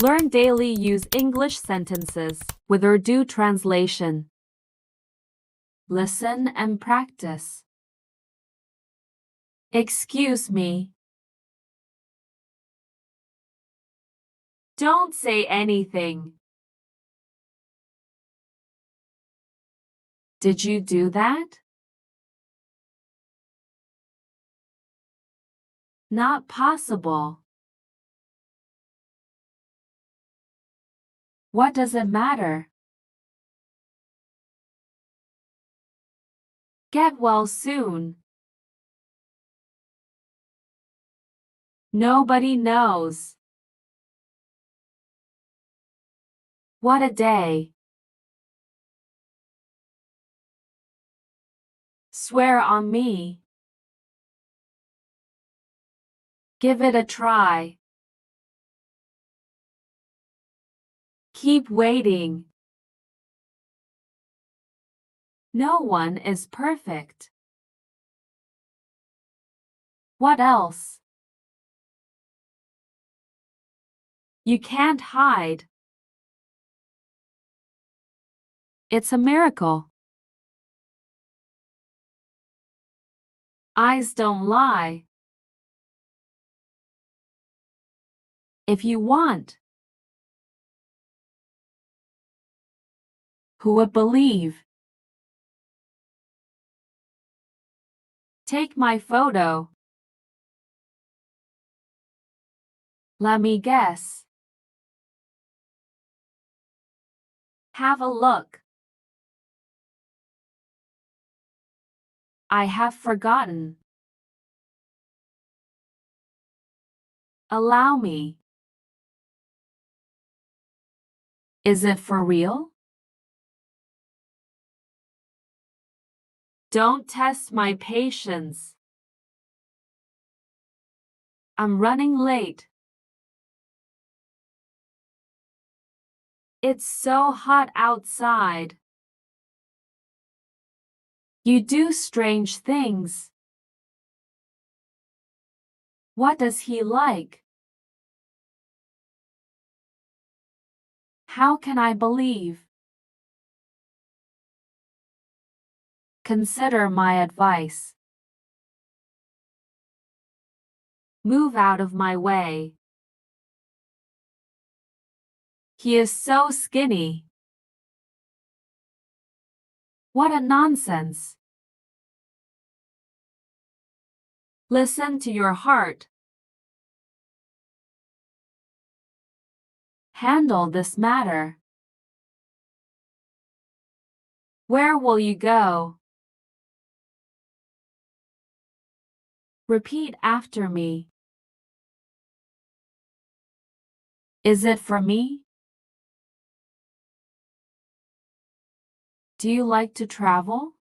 Learn daily use English sentences with Urdu translation. Listen and practice. Excuse me. Don't say anything. Did you do that? Not possible. What does it matter? Get well soon. Nobody knows. What a day. Swear on me. Give it a try. Keep waiting. No one is perfect. What else? You can't hide. It's a miracle. Eyes don't lie. If you want. Who would believe? Take my photo. Let me guess. Have a look. I have forgotten. Allow me. Is it for real? Don't test my patience. I'm running late. It's so hot outside. You do strange things. What does he like? How can I believe? Consider my advice. Move out of my way. He is so skinny. What a nonsense. Listen to your heart. Handle this matter. Where will you go? Repeat after me. Is it for me? Do you like to travel?